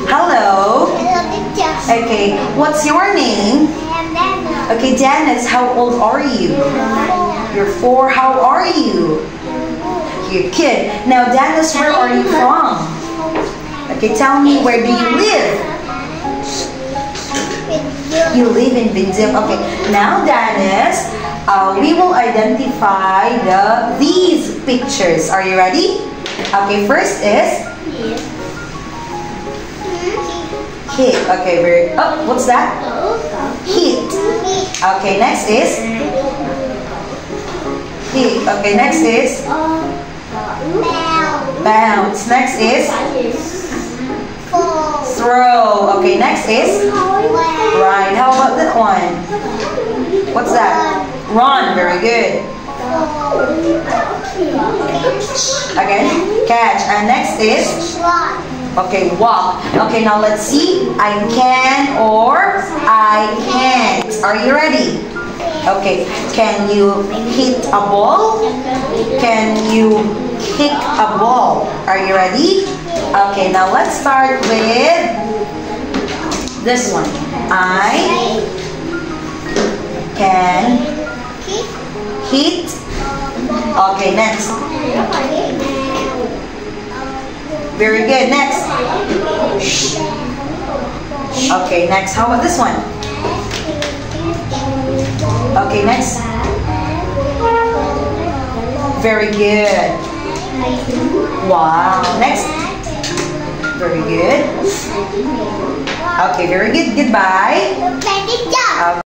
Hello. Okay, what's your name? Okay, Janice, how old are you? You're 4. How are you? You're good. Now, Janice, where are you from? Okay, tell me, where do you live? You live in Binjim. Okay, now, Janice, we will identify these pictures. Are you ready? Okay, first is hit. Okay, very. Oh, what's that? Hit. Okay, next is hit. Okay, next is bounce. Next is throw. Okay, next is right. How about that one? What's that? Run. Very good. Okay, catch. And next is okay, walk. Okay, now let's see. I can or I can't. Are you ready? Okay, can you hit a ball? Can you kick a ball? Are you ready? Okay, now let's start with this one. I can hit. Okay, next. Very good. Next. Okay, next. How about this one? Okay, next. Very good. Wow. Next. Very good. Okay, very good. Goodbye.